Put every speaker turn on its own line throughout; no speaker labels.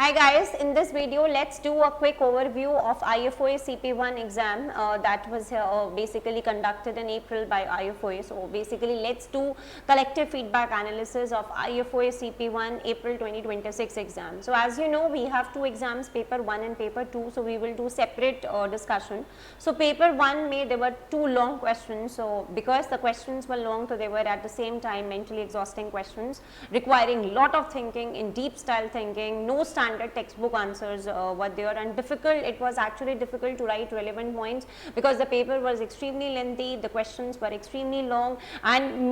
Hi guys, in this video let's do a quick overview of IFOA CP1 exam that was basically conducted in April by IFOA. So basically let's do collective feedback analysis of IFOA CP1 April 2026 exam. So as you know, we have two exams, paper 1 and paper 2, so we will do separate discussion. So paper 1 there were two long questions, so because the questions were long, so they were at the same time mentally exhausting questions requiring lot of thinking, in deep style thinking, no standard textbook answers were there, and it was actually difficult to write relevant points because the paper was extremely lengthy, the questions were extremely long, and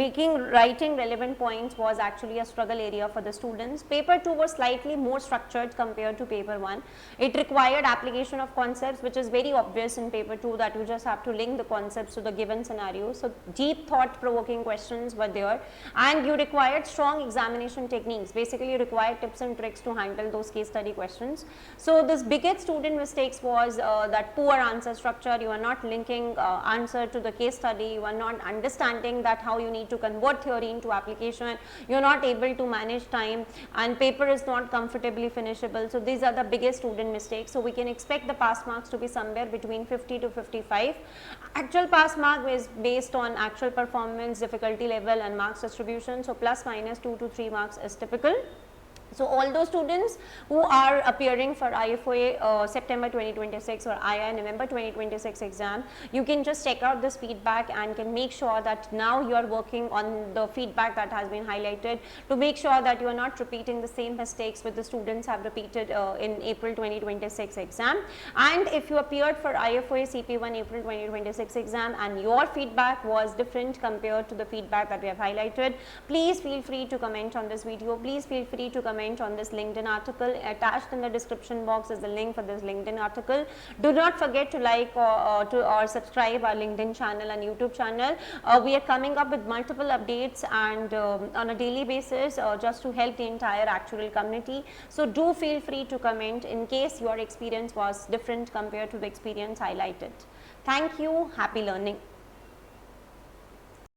writing relevant points was actually a struggle area for the students. Paper 2 was slightly more structured compared to paper 1. It required application of concepts, which is very obvious in paper 2 that you just have to link the concepts to the given scenario. So deep thought provoking questions were there, and you required strong examination techniques. Basically you required tips and tricks to handle those case study questions. So this biggest student mistakes was that poor answer structure. You are not linking answer to the case study, you are not understanding that how you need to convert theory into application, you are not able to manage time, and paper is not comfortably finishable. So these are the biggest student mistakes. So we can expect the pass marks to be somewhere between 50 to 55. Actual pass mark is based on actual performance, difficulty level and marks distribution. So plus minus 2 to 3 marks is typical. So all those students who are appearing for IFOA September 2026 or II November 2026 exam, you can just check out this feedback and can make sure that now you are working on the feedback that has been highlighted to make sure that you are not repeating the same mistakes which the students have repeated in April 2026 exam. And if you appeared for IFOA CP1 April 2026 exam and your feedback was different compared to the feedback that we have highlighted, please feel free to comment on this video. Please feel free to comment on this LinkedIn article. Attached in the description box is the link for this LinkedIn article. Do not forget to like or subscribe our LinkedIn channel and YouTube channel. We are coming up with multiple updates and on a daily basis just to help the entire actuarial community. So do feel free to comment in case your experience was different compared to the experience highlighted. Thank you. Happy learning.